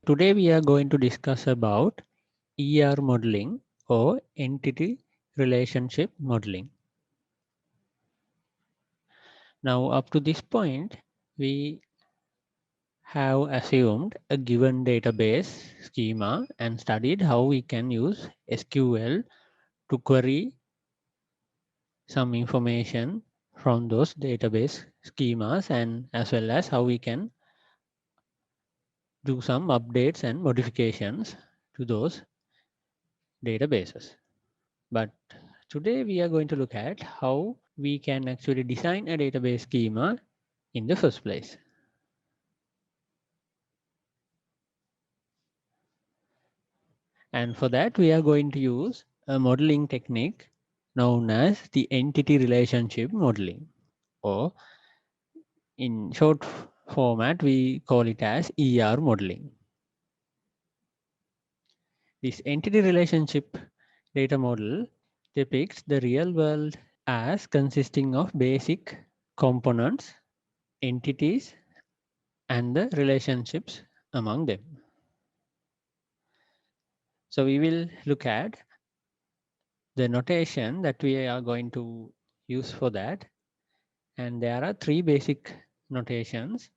Today we are going to discuss about ER modeling or entity relationship modeling. Now up to this point, we have assumed a given database schema and studied how we can use SQL to query some information from those database schemas, and as well as how we can do some updates and modifications to those databases. But today we are going to look at how we can actually design a database schema in the first place. And for that, we are going to use a modeling technique known as the entity relationship modeling, or in short format, we call it as ER modeling. This entity relationship data model depicts the real world as consisting of basic components, entities, and the relationships among them. So we will look at the notation that we are going to use for that. And there are three basic notations: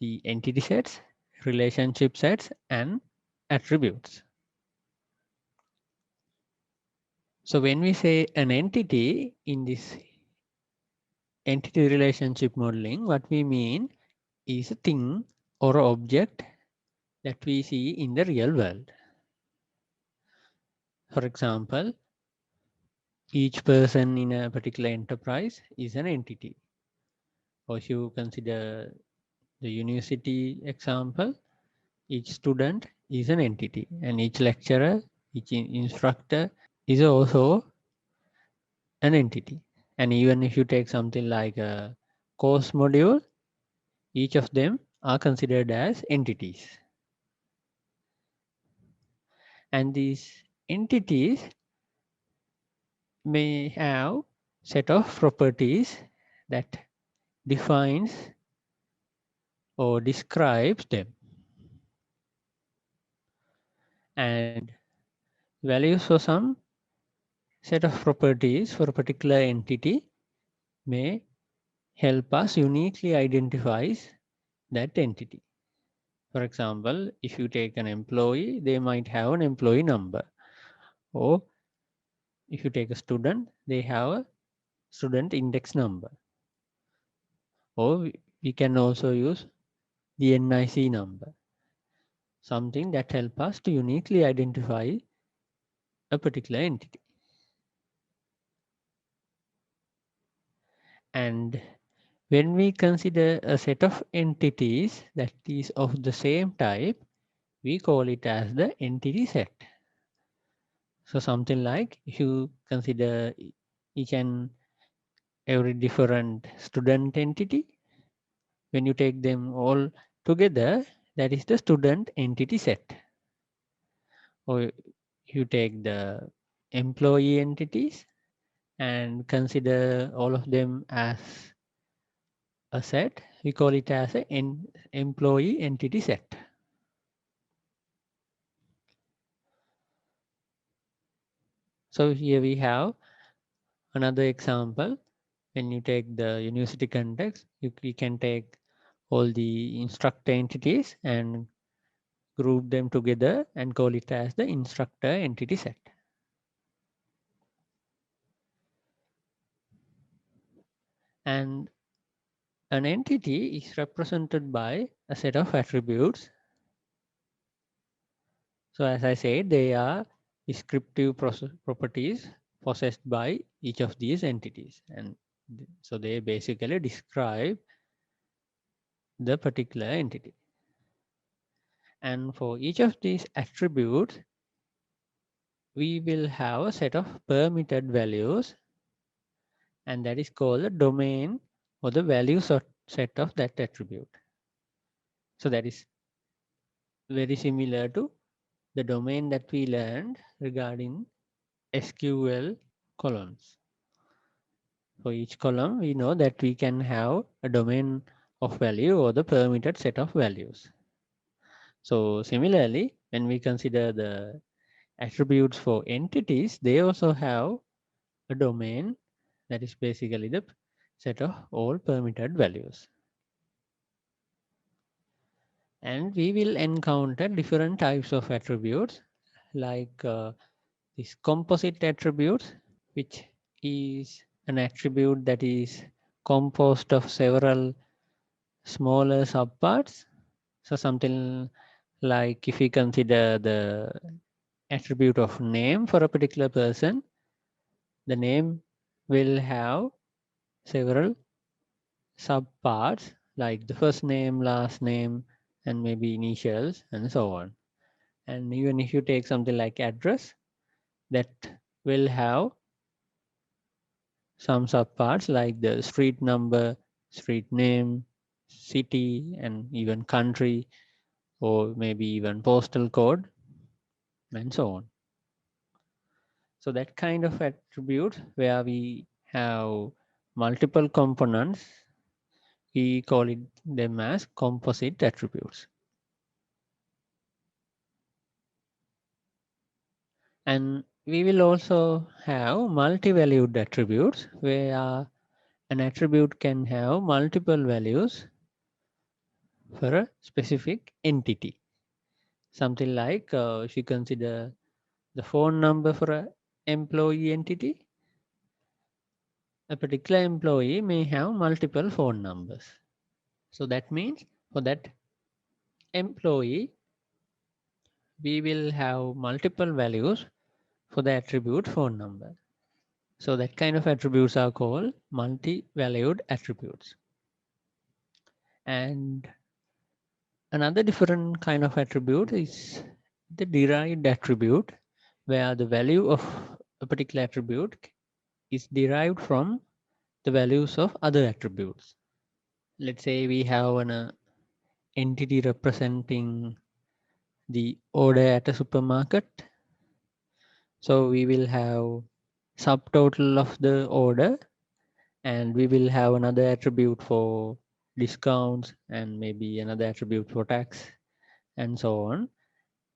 the entity sets, relationship sets, and attributes. So when we say an entity in this entity relationship modeling, what we mean is a thing or object that we see in the real world. For example, each person in a particular enterprise is an entity. Or if you consider the university example, each student is an entity, and each lecturer, each instructor is also an entity. And even if you take something like a course module, each of them are considered as entities. And these entities may have set of properties that defines or describes them. And values for some set of properties for a particular entity may help us uniquely identify that entity. For example, if you take an employee, they might have an employee number. Or if you take a student, they have a student index number. Or we can also use the NIC number, something that helps us to uniquely identify a particular entity. And when we consider a set of entities that is of the same type, we call it as the entity set. So something like if you consider each and every different student entity, when you take them all together, that is the student entity set. Or you take the employee entities and consider all of them as a set, we call it as an employee entity set. So here we have another example. When you take the university context, you can take all the instructor entities and group them together and call it as the instructor entity set. And an entity is represented by a set of attributes. So as I said, they are descriptive properties possessed by each of these entities. And so they basically describe the particular entity. And for each of these attributes, we will have a set of permitted values, and that is called the domain or the value set of that attribute. So that is very similar to the domain that we learned regarding SQL columns. For each column, we know that we can have a domain of value or the permitted set of values. So similarly, when we consider the attributes for entities, they also have a domain that is basically the set of all permitted values. And we will encounter different types of attributes like these composite attributes, which is an attribute that is composed of several smaller subparts. So something like if we consider the attribute of name for a particular person, the name will have several subparts like the first name, last name, and maybe initials and so on. And even if you take something like address, that will have some subparts like the street number, street name, city, and even country, or maybe even postal code, and so on. So that kind of attribute where we have multiple components, we call it them as composite attributes. And we will also have multi-valued attributes where an attribute can have multiple values for a specific entity. Something like if you consider the phone number for an employee entity, a particular employee may have multiple phone numbers. So that means for that employee, we will have multiple values for the attribute phone number. So that kind of attributes are called multi-valued attributes. And another different kind of attribute is the derived attribute, where the value of a particular attribute is derived from the values of other attributes. Let's say we have an entity representing the order at a supermarket. So we will have subtotal of the order, and we will have another attribute for discounts and maybe another attribute for tax and so on.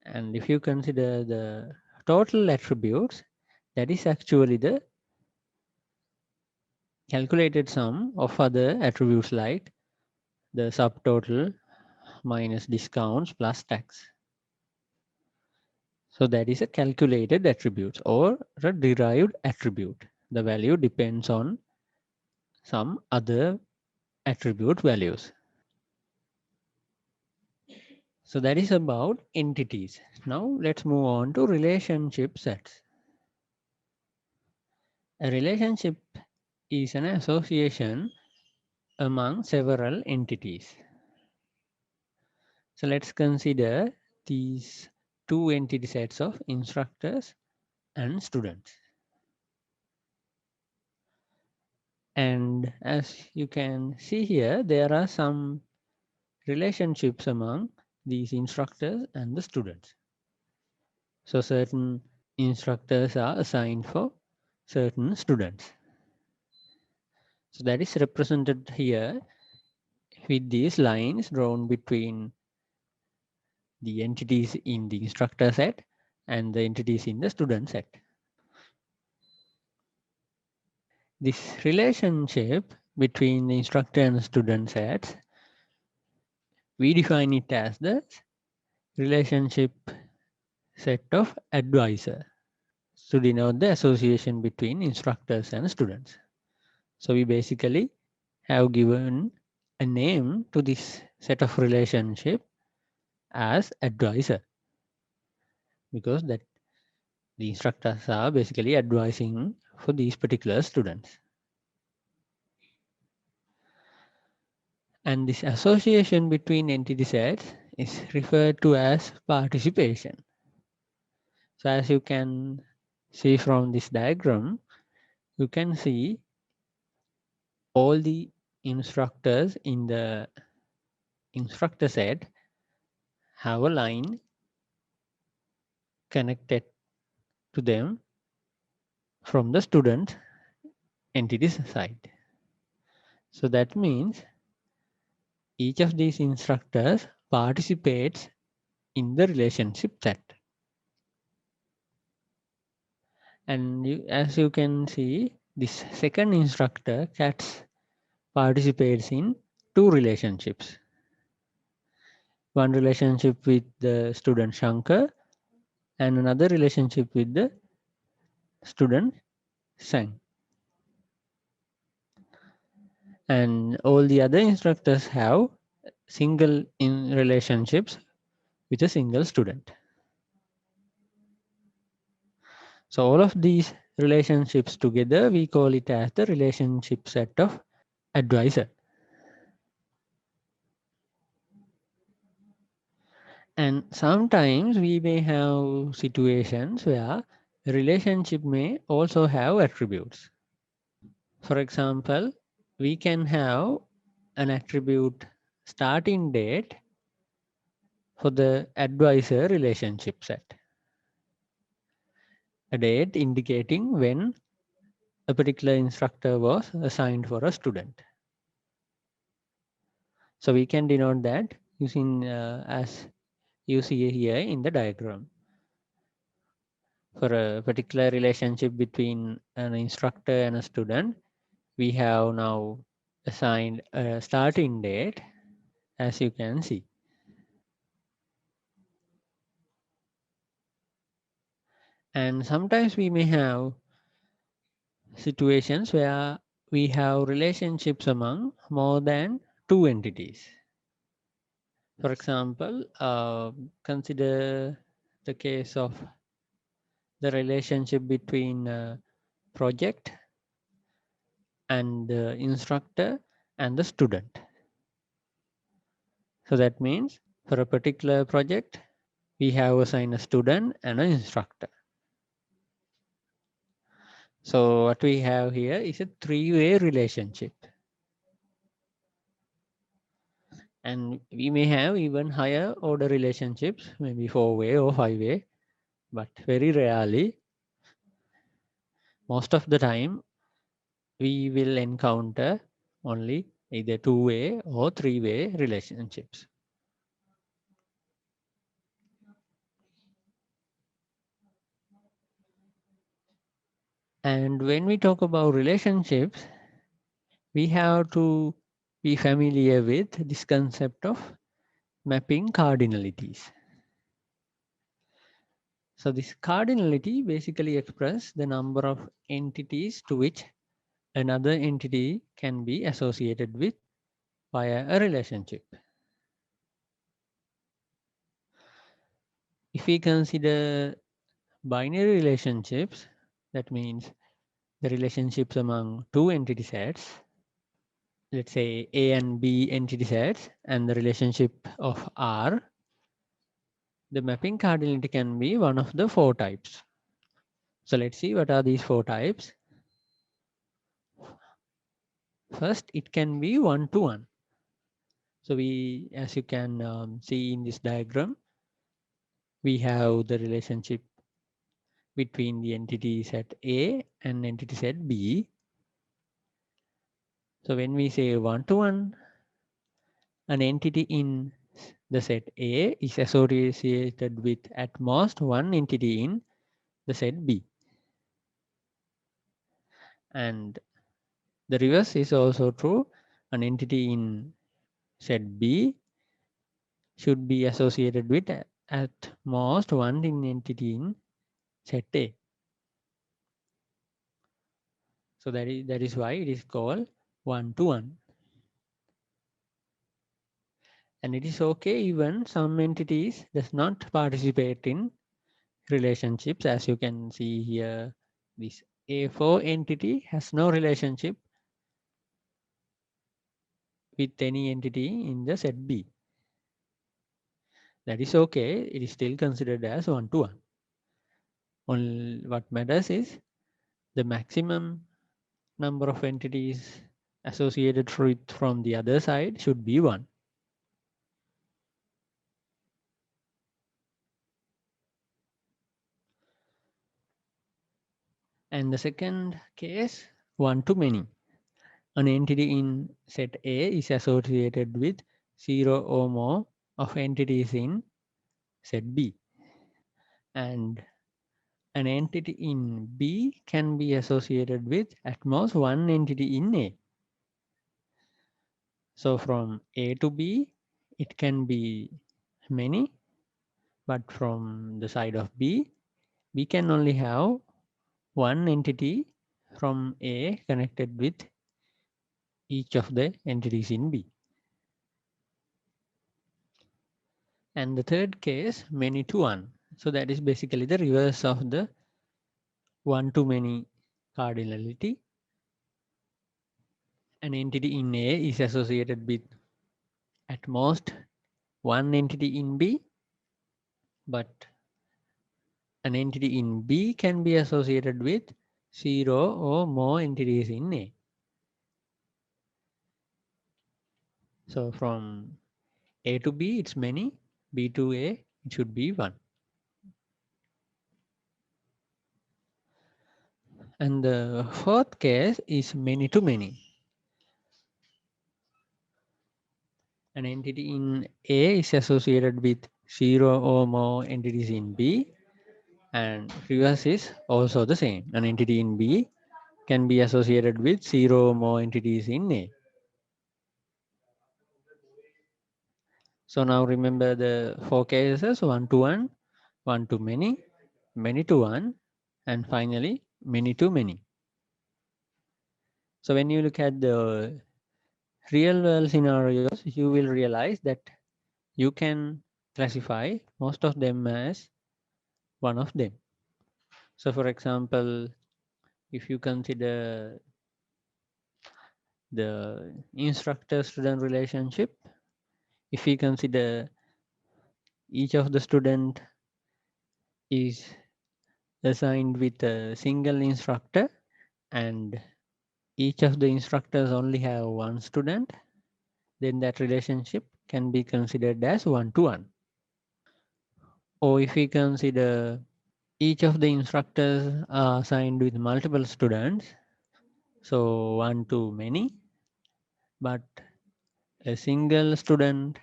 And if you consider the total attributes, that is actually the calculated sum of other attributes like the subtotal minus discounts plus tax. So that is a calculated attribute or a derived attribute. The value depends on some other attribute values. So that is about entities. Now let's move on to relationship sets. A relationship is an association among several entities. So let's consider these two entity sets of instructors and students. And as you can see here, there are some relationships among these instructors and the students. So certain instructors are assigned for certain students. So that is represented here with these lines drawn between the entities in the instructor set and the entities in the student set. This relationship between the instructor and the student sets, we define it as the relationship set of advisor to denote the association between instructors and students. So we basically have given a name to this set of relationship as advisor, because that the instructors are basically advising for these particular students. And this association between entity sets is referred to as participation. So as you can see from this diagram, you can see all the instructors in the instructor set have a line connected to them from the student entities side. So that means each of these instructors participates in the relationship set. And as you can see, this second instructor Cats participates in two relationships. One relationship with the student Shankar and another relationship with the student Sang. And all the other instructors have single in relationships with a single student. So all of these relationships together, we call it as the relationship set of advisor. And sometimes we may have situations where a relationship may also have attributes. For example, we can have an attribute starting date for the advisor relationship set. A date indicating when a particular instructor was assigned for a student. So we can denote that using as you see here in the diagram. For a particular relationship between an instructor and a student, we have now assigned a starting date, as you can see. And sometimes we may have situations where we have relationships among more than two entities. For example, consider the case of the relationship between project and the instructor and the student. So that means for a particular project, we have assigned a student and an instructor. So what we have here is a three-way relationship. And we may have even higher order relationships, maybe four-way or five-way, but very rarely, most of the time, we will encounter only either two-way or three-way relationships. And when we talk about relationships, we have to be familiar with this concept of mapping cardinalities. So this cardinality basically expresses the number of entities to which another entity can be associated with via a relationship. If we consider binary relationships, that means the relationships among two entity sets, let's say A and B entity sets, and the relationship of R, the mapping cardinality can be one of the four types. So let's see what are these four types. First, it can be one-to-one. So we, as you can see in this diagram, we have the relationship between the entity set A and entity set B. So when we say one-to-one, an entity in the set A is associated with at most one entity in the set B. And the reverse is also true. An entity in set B should be associated with at most one entity in set A. So that is why it is called one-to-one. And it is okay even some entities does not participate in relationships. As you can see here, this A4 entity has no relationship with any entity in the set B. That is okay. It is still considered as one-to-one. Only what matters is the maximum number of entities associated with from the other side should be one. And the second case, one-to-many. An entity in set A is associated with zero or more of entities in set B. And an entity in B can be associated with at most one entity in A. So from A to B, it can be many, but from the side of B, we can only have one entity from A connected with each of the entities in B. And the third case, many to one. So that is basically the reverse of the one to many cardinality. An entity in A is associated with at most one entity in B, but an entity in B can be associated with 0 or more entities in A. So from A to B, it's many. B to A, it should be 1. And the fourth case is many to many. An entity in A is associated with 0 or more entities in B, and reverse is also the same. An entity in B can be associated with 0 or more entities in A. So now remember the four cases: one to one to many to one, and finally many to many. So when you look at the real world scenarios, you will realize that you can classify most of them as one of them. So for example, if you consider the instructor-student relationship, if we consider each of the student is assigned with a single instructor and each of the instructors only have one student, then that relationship can be considered as one-to-one. Or if we consider each of the instructors are assigned with multiple students, so one to many, but a single student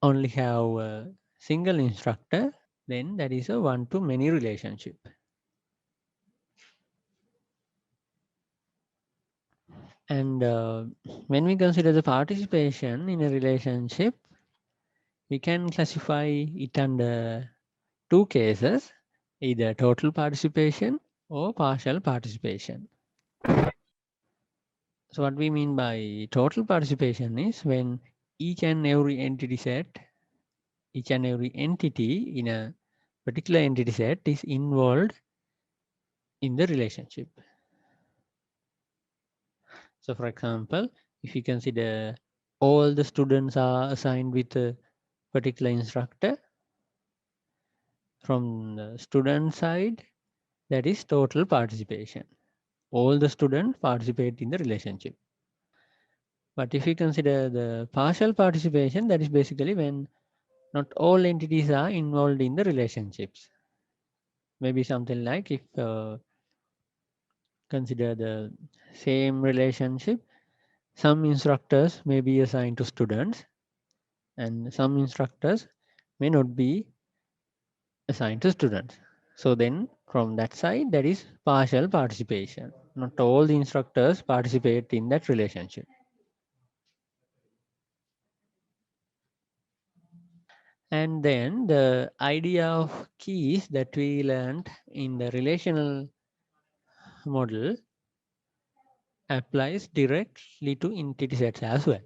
only have a single instructor, then that is a one to many relationship. And when we consider the participation in a relationship, we can classify it under two cases, either total participation or partial participation. So what we mean by total participation is when each and every entity set, each and every entity in a particular entity set is involved in the relationship. So for example, if you consider all the students are assigned with a particular instructor, from the student side, that is total participation. All the students participate in the relationship. But if you consider the partial participation, that is basically when not all entities are involved in the relationships. Maybe something like if consider the same relationship, some instructors may be assigned to students and some instructors may not be assigned to students. So then from that side, that is partial participation. Not all the instructors participate in that relationship. And then the idea of keys that we learned in the relational model applies directly to entity sets as well.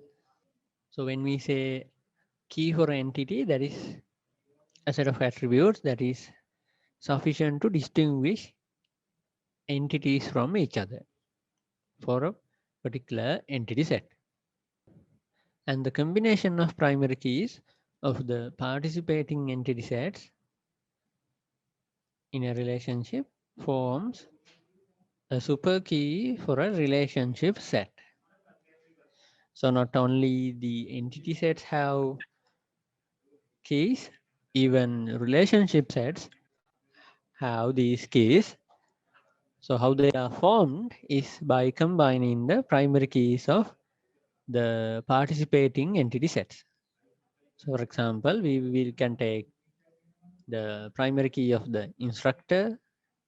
So when we say key for an entity, that is a set of attributes that is sufficient to distinguish entities from each other for a particular entity set. And the combination of primary keys of the participating entity sets in a relationship forms a super key for a relationship set. So not only the entity sets have keys, even relationship sets have these keys. So how they are formed is by combining the primary keys of the participating entity sets. So for example, we can take the primary key of the instructor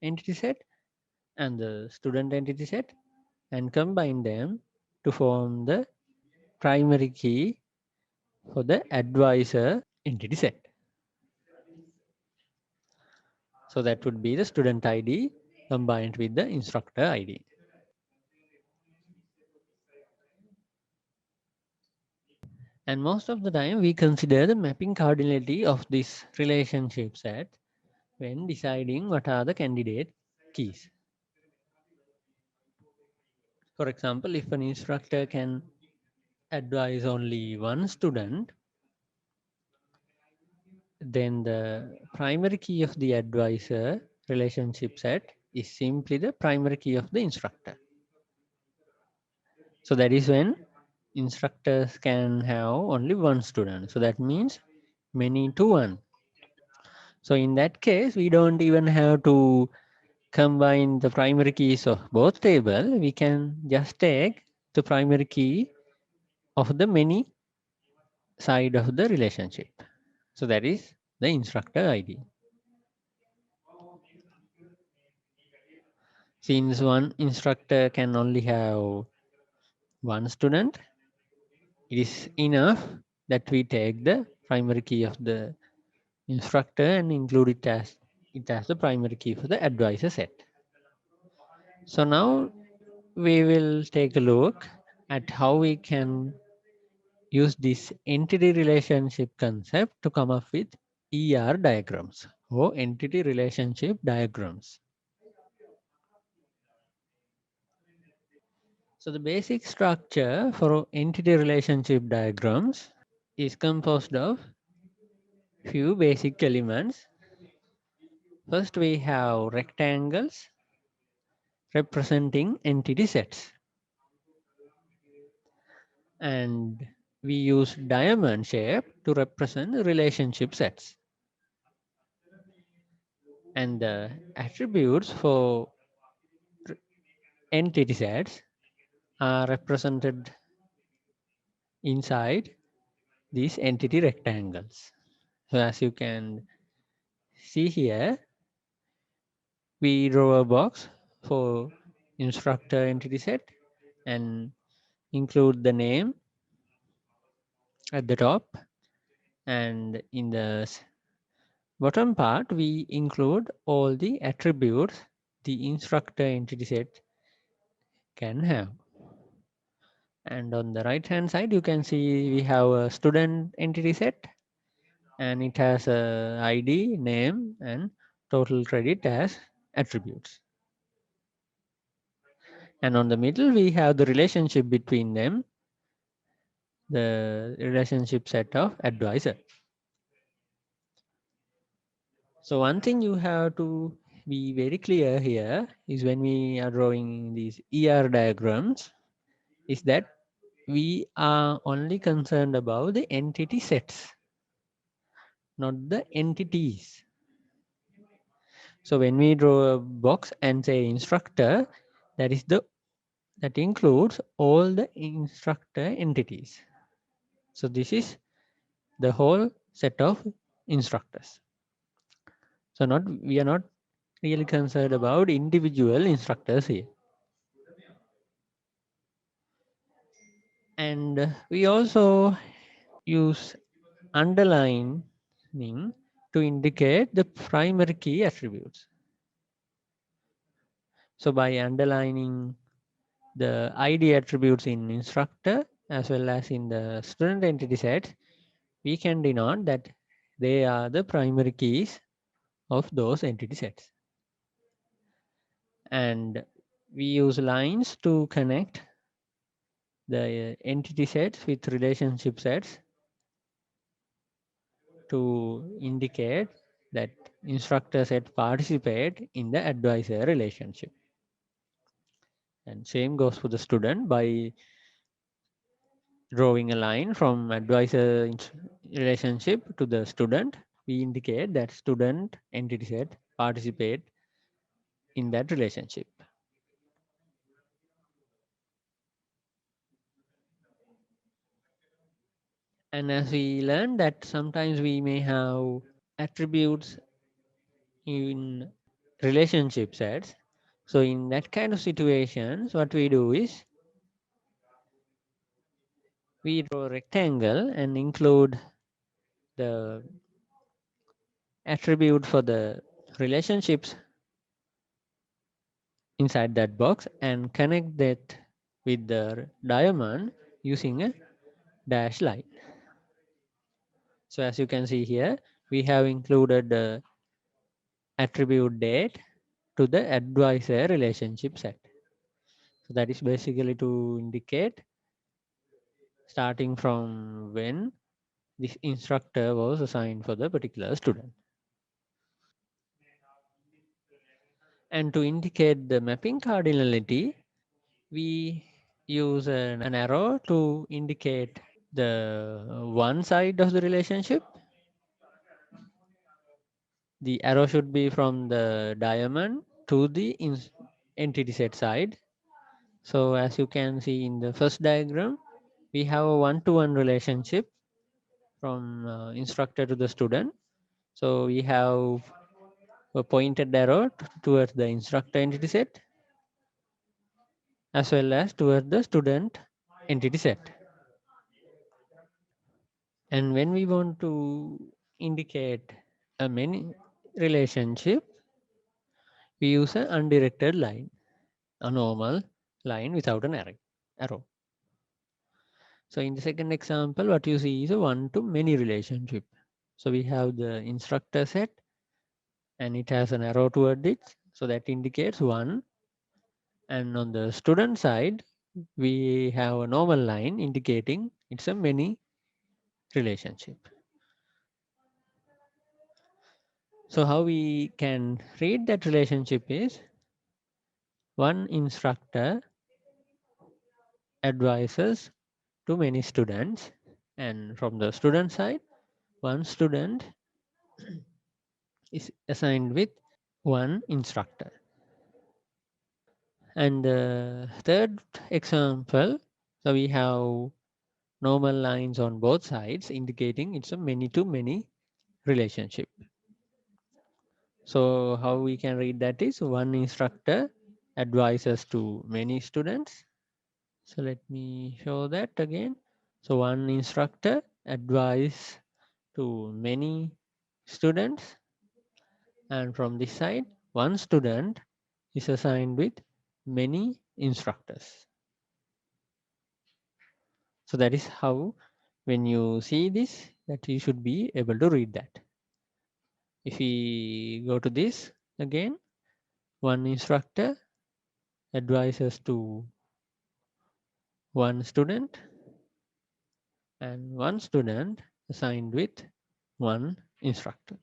entity set and the student entity set and combine them to form the primary key for the advisor entity set. So that would be the student ID combined with the instructor ID. And most of the time we consider the mapping cardinality of this relationship set when deciding what are the candidate keys. For example, if an instructor can advise only one student, then the primary key of the advisor relationship set is simply the primary key of the instructor. So that is when instructors can have only one student. So that means many to one. So in that case, we don't even have to combine the primary keys of both table. We can just take the primary key of the many side of the relationship. So that is the instructor ID. Since one instructor can only have one student, it is enough that we take the primary key of the instructor and include it as the primary key for the advisor set. So now we will take a look at how we can use this entity relationship concept to come up with ER diagrams or entity relationship diagrams. So the basic structure for entity relationship diagrams is composed of few basic elements. First, we have rectangles representing entity sets, and we use diamond shape to represent relationship sets. And the attributes for entity sets are represented inside these entity rectangles. So as you can see here, we draw a box for instructor entity set and include the name at the top, and in the bottom part we include all the attributes the instructor entity set can have. And on the right hand side you can see we have a student entity set, and it has a ID, name, and total credit as attributes. And on the middle we have the relationship between them, the relationship set of advisor. So one thing you have to be very clear here is when we are drawing these ER diagrams is that we are only concerned about the entity sets, not the entities. So when we draw a box and say instructor, that includes all the instructor entities. So this is the whole set of instructors. So we are not really concerned about individual instructors here. And we also use underlining to indicate the primary key attributes. So by underlining the ID attributes in instructor as well as in the student entity set, we can denote that they are the primary keys of those entity sets. And we use lines to connect the entity sets with relationship sets to indicate that instructor set participate in the advisor relationship. And same goes for the student. By drawing a line from advisor relationship to the student, we indicate that student entity set participate in that relationship. And as we learned that sometimes we may have attributes in relationship sets. So in that kind of situations, what we do is we draw a rectangle and include the attribute for the relationships inside that box and connect that with the diamond using a dash line. So as you can see here, we have included the attribute date to the advisor relationship set. So that is basically to indicate starting from when this instructor was assigned for the particular student. And to indicate the mapping cardinality, we use an arrow to indicate the one side of the relationship. The arrow should be from the diamond to the entity set side. So as you can see in the first diagram, we have a one-to-one relationship from instructor to the student. So we have a pointed arrow towards the instructor entity set as well as towards the student entity set. And when we want to indicate a many relationship, we use an undirected line, a normal line without an arrow. So in the second example, what you see is a one-to-many relationship. So we have the instructor set and it has an arrow toward it. So that indicates one. And on the student side, we have a normal line indicating it's a many relationship. So how we can read that relationship is one instructor advises to many students, and from the student side, one student is assigned with one instructor. And the third example, so we have normal lines on both sides indicating it's a many to many relationship. So how we can read that is one instructor advises to many students. So let me show that again. So one instructor advises to many students, and from this side one student is assigned with many instructors. So that is how, when you see this, that you should be able to read that. If we go to this again, one instructor advises to one student and one student assigned with one instructor.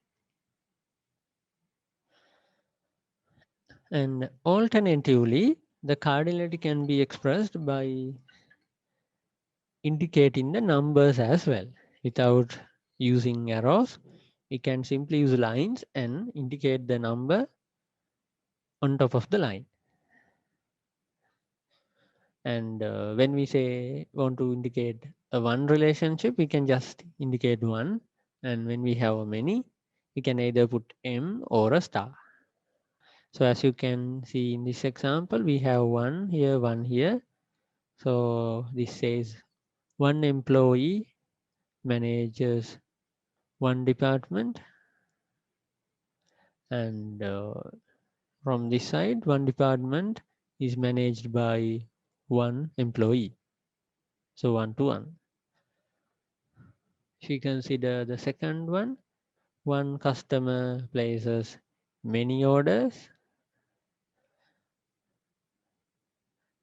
And alternatively, the cardinality can be expressed by indicating the numbers as well. Without using arrows, we can simply use lines and indicate the number on top of the line. And when we say want to indicate a one relationship, we can just indicate one. And when we have a many, we can either put M or a star. So as you can see in this example, we have one here, one here. So this says one employee manages one department, and from this side, one department is managed by one employee. So one to one. If you consider the second one customer places many orders,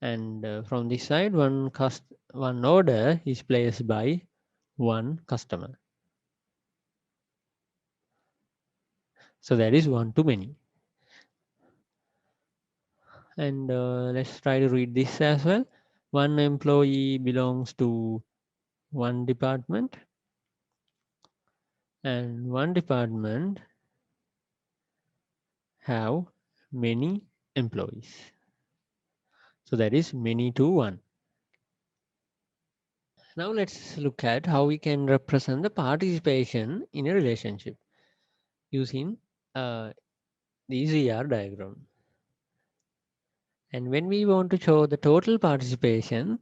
and from this side, one order is placed by one customer. So that is one to many. And let's try to read this as well. One employee belongs to one department, and one department have many employees. So that is many to one. Now let's look at how we can represent the participation in a relationship using the ZR diagram. And when we want to show the total participation,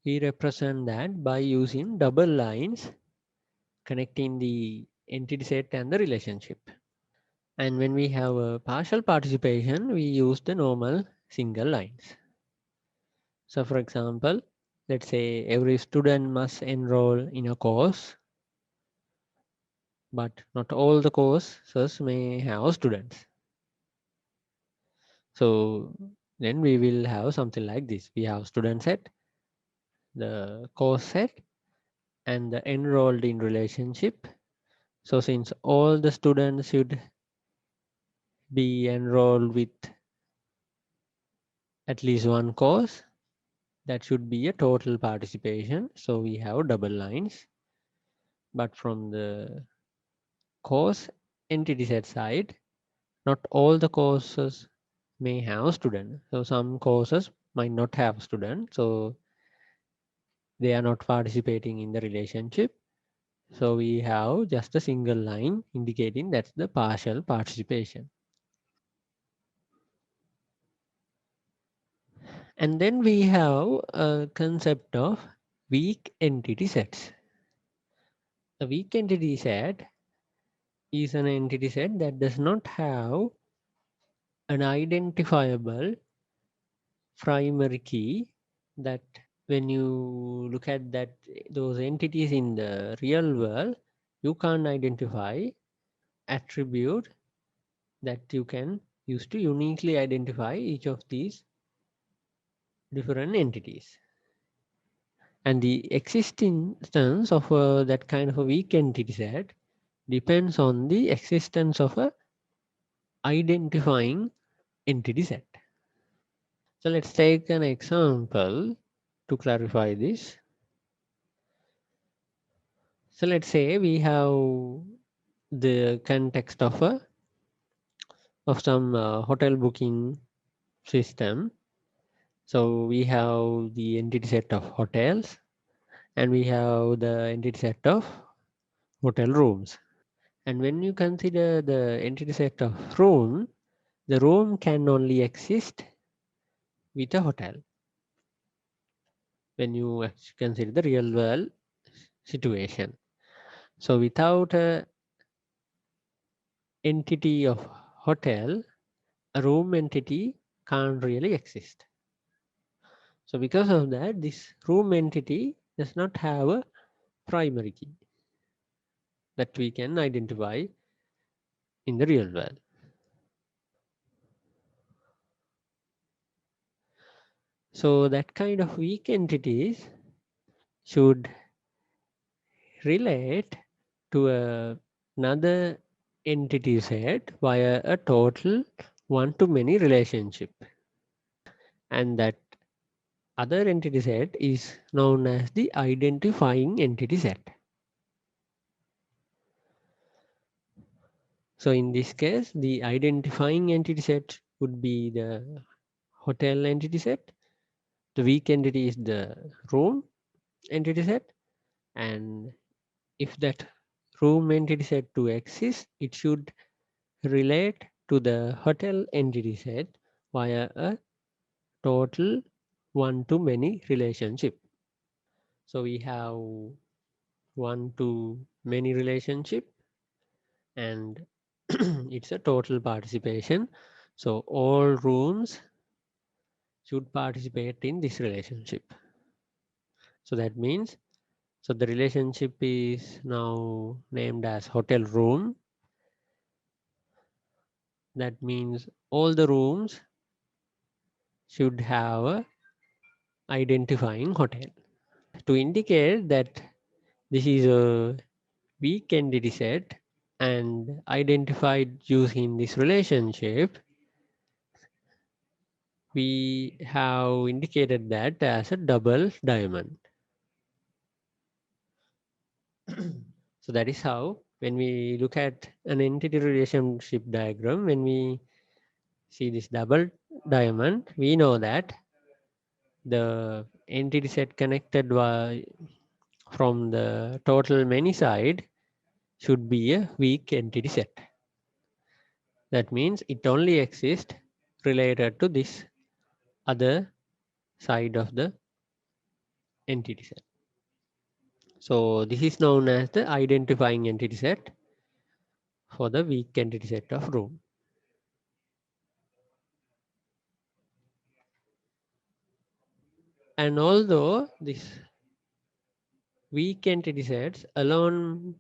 we represent that by using double lines connecting the entity set and the relationship. And when we have a partial participation, we use the normal single lines. So for example, let's say every student must enroll in a course, but not all the courses may have students. So then we will have something like this. We have student set, the course set, and the enrolled in relationship. So since all the students should be enrolled with at least one course, that should be a total participation. So we have double lines. But from the course entity set side, not all the courses may have student. So some courses might not have student. So they are not participating in the relationship. So we have just a single line indicating that's the partial participation. And then we have a concept of weak entity sets. A weak entity set is an entity set that does not have an identifiable primary key, that when you look at that those entities in the real world, you can't identify attribute that you can use to uniquely identify each of these different entities. And the existence of that kind of a weak entity set depends on the existence of a identifying entity set. So let's take an example to clarify this. So let's say we have the context of some hotel booking system. So we have the entity set of hotels and we have the entity set of hotel rooms. And when you consider the entity set of room, the room can only exist with a hotel. When you consider the real world situation. So without a entity of hotel, a room entity can't really exist. So because of that, this room entity does not have a primary key that we can identify in the real world. So that kind of weak entities should relate to another entity set via a total one-to-many relationship. And that other entity set is known as the identifying entity set. So in this case, the identifying entity set would be the hotel entity set. The weak entity is the room entity set. And if that room entity set to exist, it should relate to the hotel entity set via a total one-to-many relationship. So we have one-to-many relationship and it's a total participation. So all rooms should participate in this relationship. So that means, so the relationship is now named as hotel room. That means all the rooms should have a identifying hotel. To indicate that this is a weak entity set and identified using this relationship, we have indicated that as a double diamond. So that is how, when we look at an entity relationship diagram, when we see this double diamond, we know that the entity set connected from the total many side should be a weak entity set. That means it only exists related to this other side of the entity set. So this is known as the identifying entity set for the weak entity set of room. And although this weak entity sets alone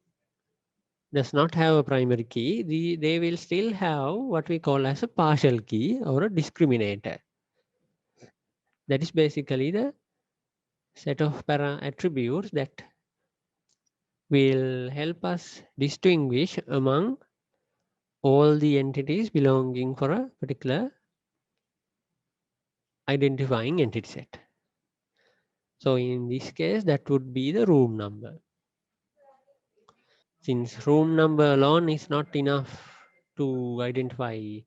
does not have a primary key, they will still have what we call as a partial key or a discriminator. That is basically the set of attributes that will help us distinguish among all the entities belonging for a particular identifying entity set. So in this case, that would be the room number. Since room number alone is not enough to identify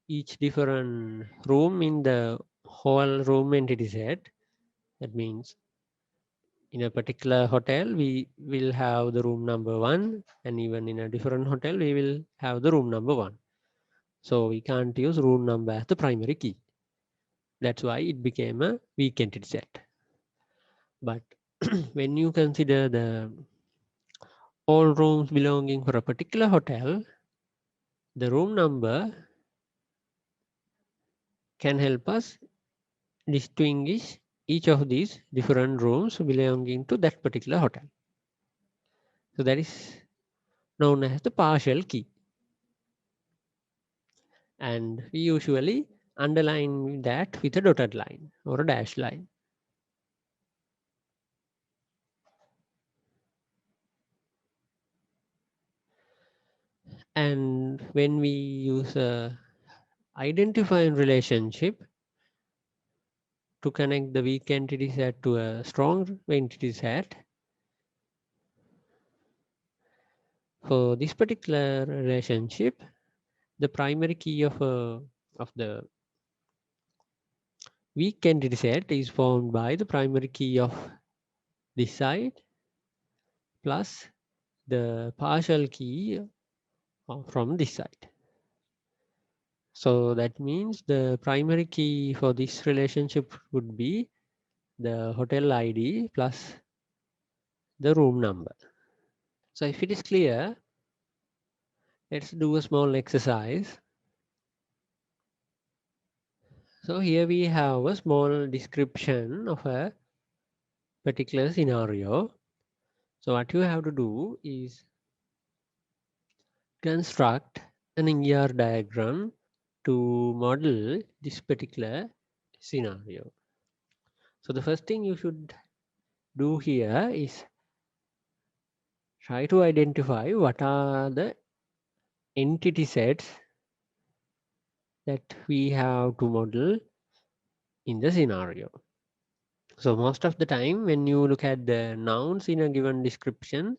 each different room in the whole room entity set, that means in a particular hotel, we will have the room number 1, and even in a different hotel, we will have the room number 1. So we can't use room number as the primary key. That's why it became a weak entity set. But when you consider the all rooms belonging for a particular hotel, the room number can help us distinguish each of these different rooms belonging to that particular hotel. So that is known as the partial key. And we usually underline that with a dotted line or a dashed line. And when we use a identifying relationship to connect the weak entity set to a strong entity set, for this particular relationship, the primary key of the weak entity set is formed by the primary key of this side plus the partial key from this side. So that means the primary key for this relationship would be the hotel ID plus the room number. So if it is clear, let's do a small exercise. So here we have a small description of a particular scenario. So what you have to do is construct an ER diagram to model this particular scenario. So the first thing you should do here is try to identify what are the entity sets that we have to model in the scenario. So most of the time when you look at the nouns in a given description,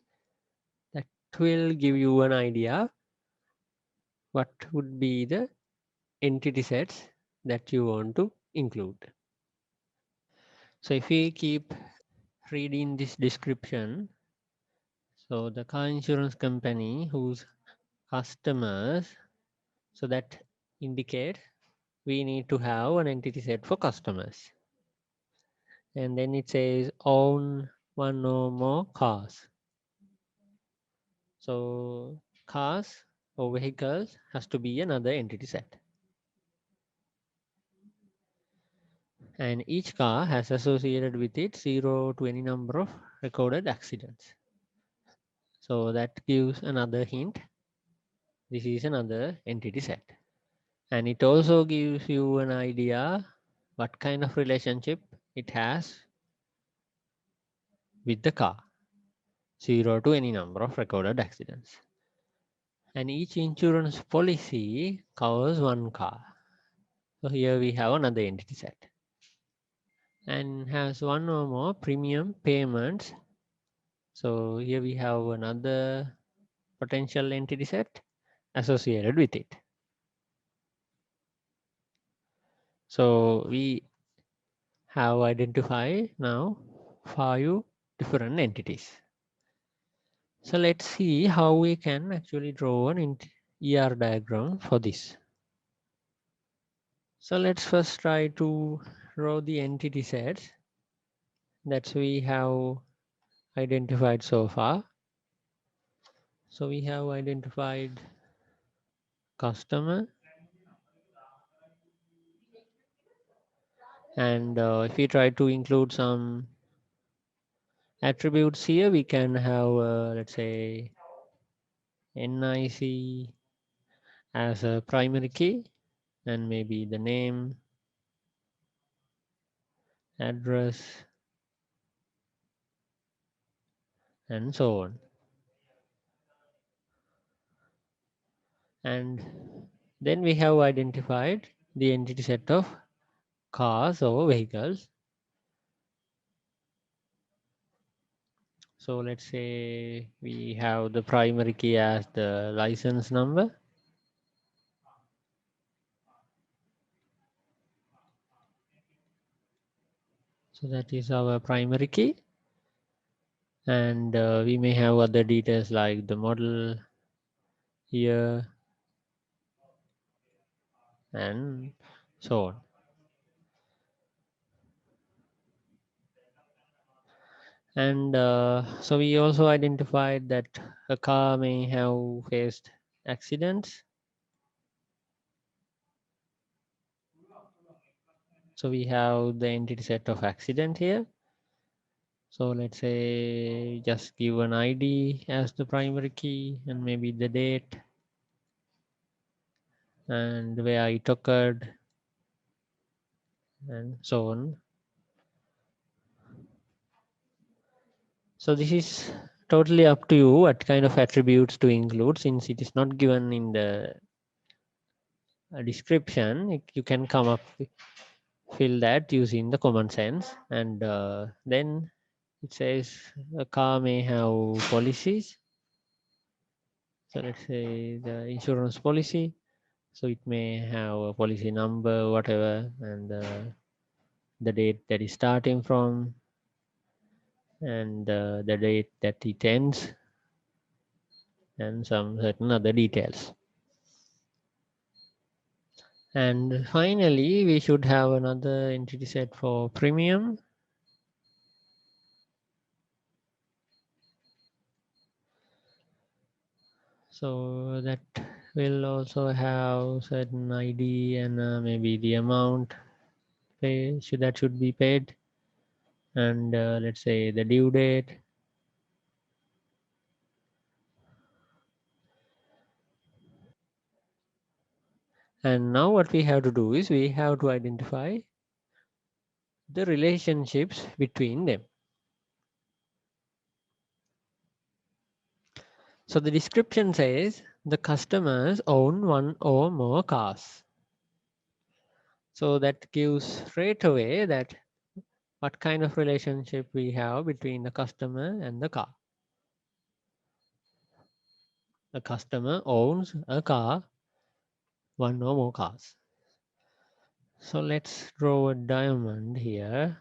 that will give you an idea what would be the entity sets that you want to include. So if we keep reading this description, so the car insurance company whose customers, so that indicates we need to have an entity set for customers. And then it says own one or more cars. So cars or vehicles has to be another entity set. And each car has associated with it 0 to any number of recorded accidents. So that gives another hint. This is another entity set. And it also gives you an idea what kind of relationship it has with the car. 0 to any number of recorded accidents. And each insurance policy covers one car. So here we have another entity set. And has one or more premium payments. So here we have another potential entity set associated with it. So we have identified now 5 different entities. So let's see how we can actually draw an ER diagram for this. So let's first try to draw the entity sets that we have identified so far. So we have identified customer, and if we try to include some attributes here, we can have let's say NIC as a primary key, and maybe the name, address, and so on. And then we have identified the entity set of cars or vehicles. So let's say we have the primary key as the license number. So that is our primary key. And we may have other details like the model, year, and so on. And so we also identified that a car may have faced accidents. So we have the entity set of accident here. So let's say just give an ID as the primary key and maybe the date and where it occurred and so on. So this is totally up to you what kind of attributes to include, since it is not given in the description. You can come up fill that using the common sense. And then it says a car may have policies. So let's say the insurance policy. So it may have a policy number, whatever, and the date that is starting from, and the date that it ends, and some certain other details. And finally, we should have another entity set for premium. So that will also have certain ID and maybe the amount that should be paid, and let's say the due date. And now what we have to do is we have to identify the relationships between them. So the description says the customers own one or more cars. So that gives straight away that what kind of relationship we have between the customer and the car. The customer owns a car, one or more cars. So let's draw a diamond here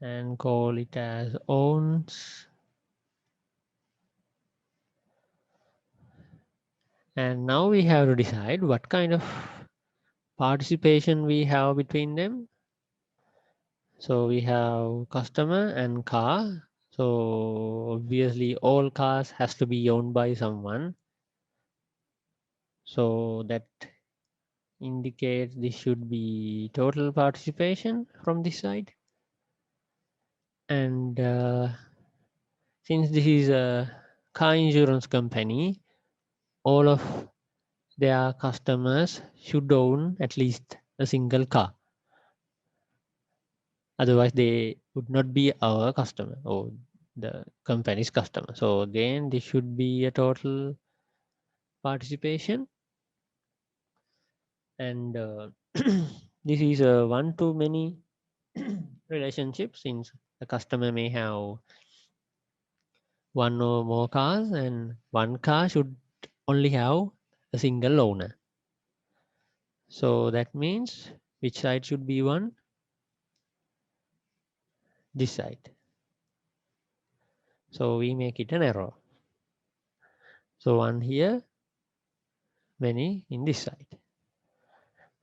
and call it as owns. And now we have to decide what kind of participation we have between them. So we have customer and car. So obviously all cars has to be owned by someone. So that indicates this should be total participation from this side. And since this is a car insurance company, all of their customers should own at least a single car. Otherwise, they would not be our customer or the company's customer. So again, this should be a total participation. And this is a one-to-many relationship, since the customer may have one or more cars, and one car should only have a single owner. So that means which side should be one? This side. So we make it an error. So one here, many in this side.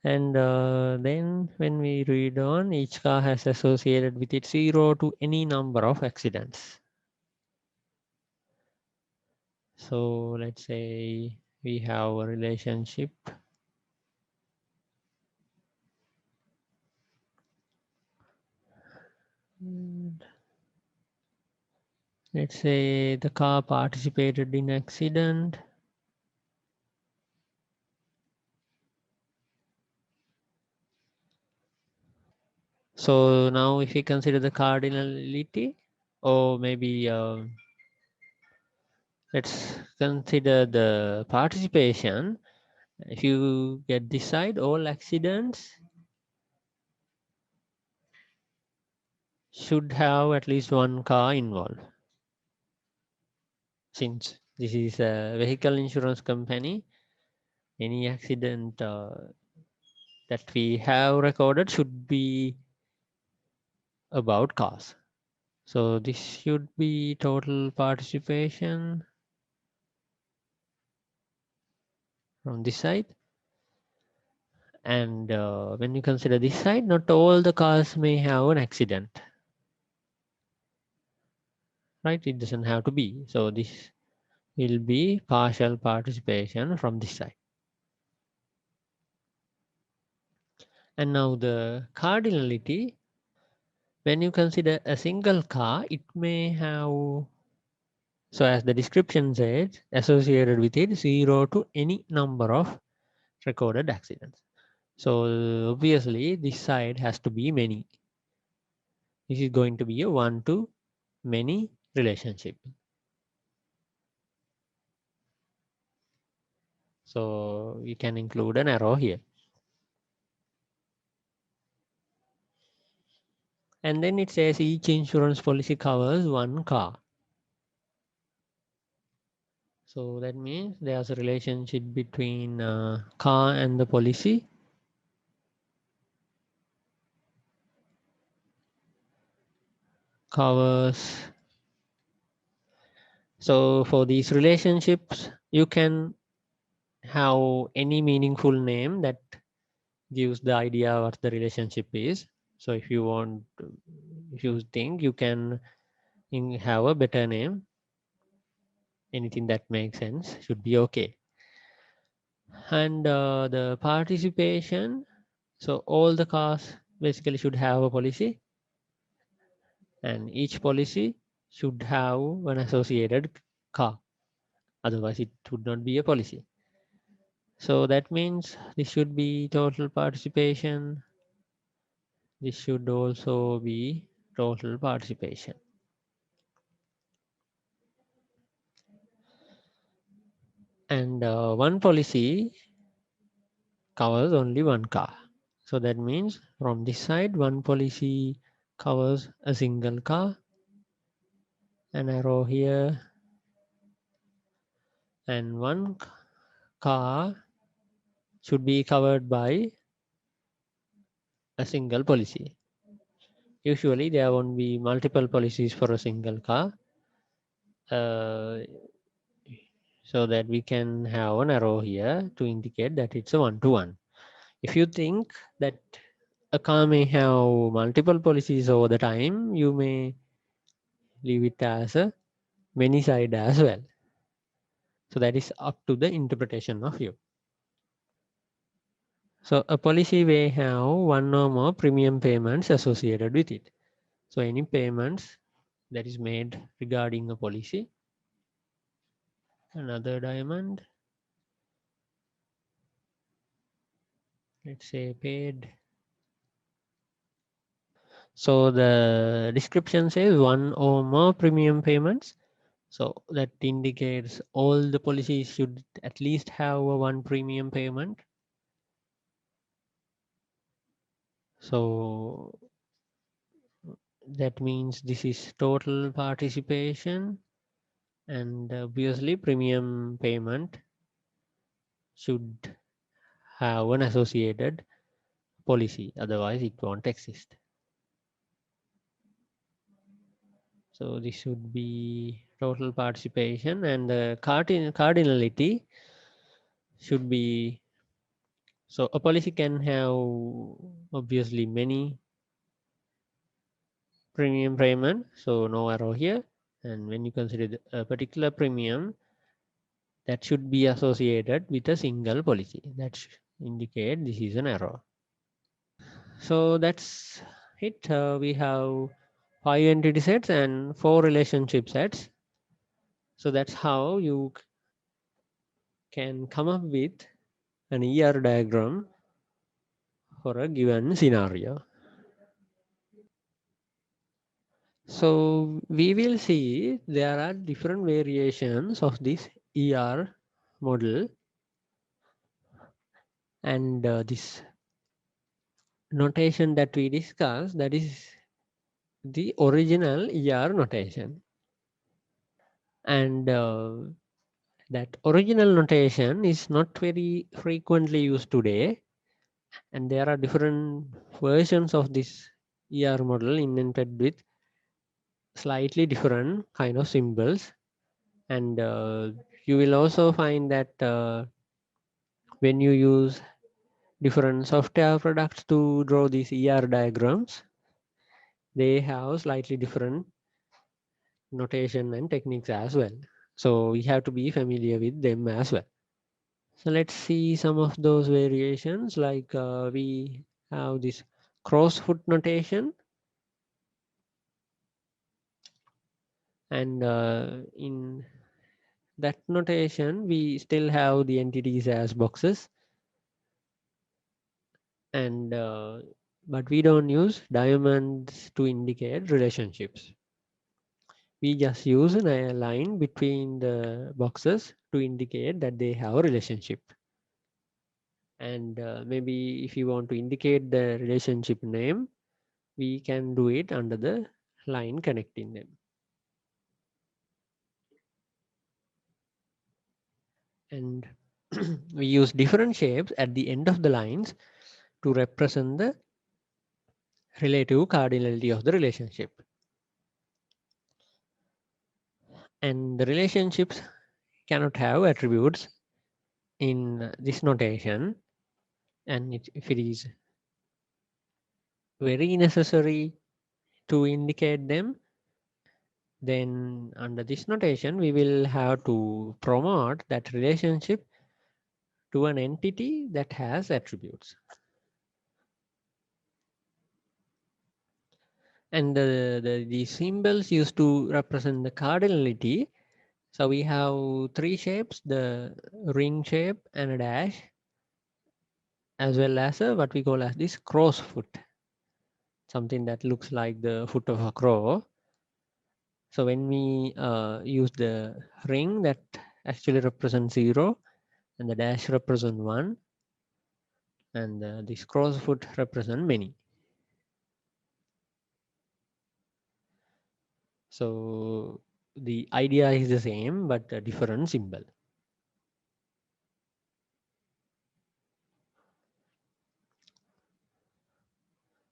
And then when we read on, each car has associated with it 0 to any number of accidents. So let's say we have a relationship. And let's say the car participated in accident. So now if we consider the cardinality, or maybe let's consider the participation. If you get this side, all accidents should have at least one car involved. Since this is a vehicle insurance company, any accident that we have recorded should be about cars. So this should be total participation from this side. And when you consider this side, not all the cars may have an accident, right? It doesn't have to be. So this will be partial participation from this side. And now the cardinality, when you consider a single car, it may have, so as the description says, associated with it 0 to any number of recorded accidents. So obviously this side has to be many. This is going to be a one to many relationship. So we can include an arrow here. And then it says each insurance policy covers one car. So that means there's a relationship between car and the policy. Covers. So for these relationships, you can have any meaningful name that gives the idea what the relationship is. So if you want, if you think you can have a better name, anything that makes sense should be okay. And the participation, so all the cars basically should have a policy, and each policy should have an associated car. Otherwise, it would not be a policy. So that means this should be total participation. This should also be total participation. And one policy covers only one car. So that means from this side, one policy covers a single car. An arrow here. And one car should be covered by a single policy. Usually there won't be multiple policies for a single car. So that we can have an arrow here to indicate that it's a one-to-one. If you think that a car may have multiple policies over the time, you may leave it as a many side as well. So that is up to the interpretation of you. So a policy may have one or more premium payments associated with it. So any payments that is made regarding a policy. Another diamond. Let's say paid. So the description says one or more premium payments. So that indicates all the policies should at least have a one premium payment. So that means this is total participation, and obviously premium payment should have an associated policy, otherwise it won't exist. So this should be total participation, and the cardinality should be, so a policy can have obviously many premium payment, so no arrow here. And when you consider a particular premium, that should be associated with a single policy, that should indicate this is an arrow. So that's it. We have 5 entity sets and 4 relationship sets. So that's how you can come up with an ER diagram for a given scenario. So we will see there are different variations of this ER model, and this notation that we discussed, that is the original ER notation. And that original notation is not very frequently used today, and there are different versions of this ER model indented with slightly different kind of symbols. And you will also find that when you use different software products to draw these ER diagrams, they have slightly different notation and techniques as well. So we have to be familiar with them as well. So let's see some of those variations, like we have this crossfoot notation, and in that notation we still have the entities as boxes, and but we don't use diamonds to indicate relationships. We just use a line between the boxes to indicate that they have a relationship. And maybe if you want to indicate the relationship name, we can do it under the line connecting them. And we use different shapes at the end of the lines to represent the relative cardinality of the relationship. And the relationships cannot have attributes in this notation, and if it is very necessary to indicate them, then under this notation we will have to promote that relationship to an entity that has attributes. And the symbols used to represent the cardinality. So we have 3 shapes: the ring shape and a dash, as well as what we call as this crow's foot, something that looks like the foot of a crow. So when we use the ring, that actually represents 0, and the dash represent 1, and this crow's foot represent many. So the idea is the same, but a different symbol.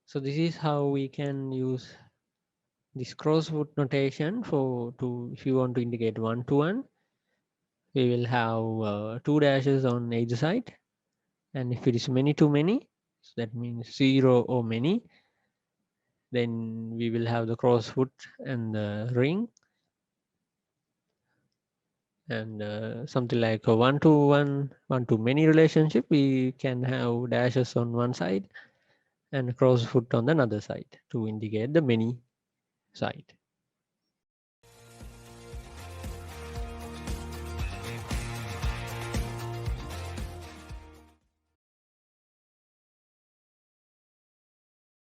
So this is how we can use this crossfoot notation if you want to indicate 1 to 1, we will have 2 dashes on each side. And if it is many to many, so that means 0 or many, then we will have the crossfoot and the ring. And something like a 1 to 1, 1 to many relationship, we can have dashes on one side and crossfoot on the other side to indicate the many side.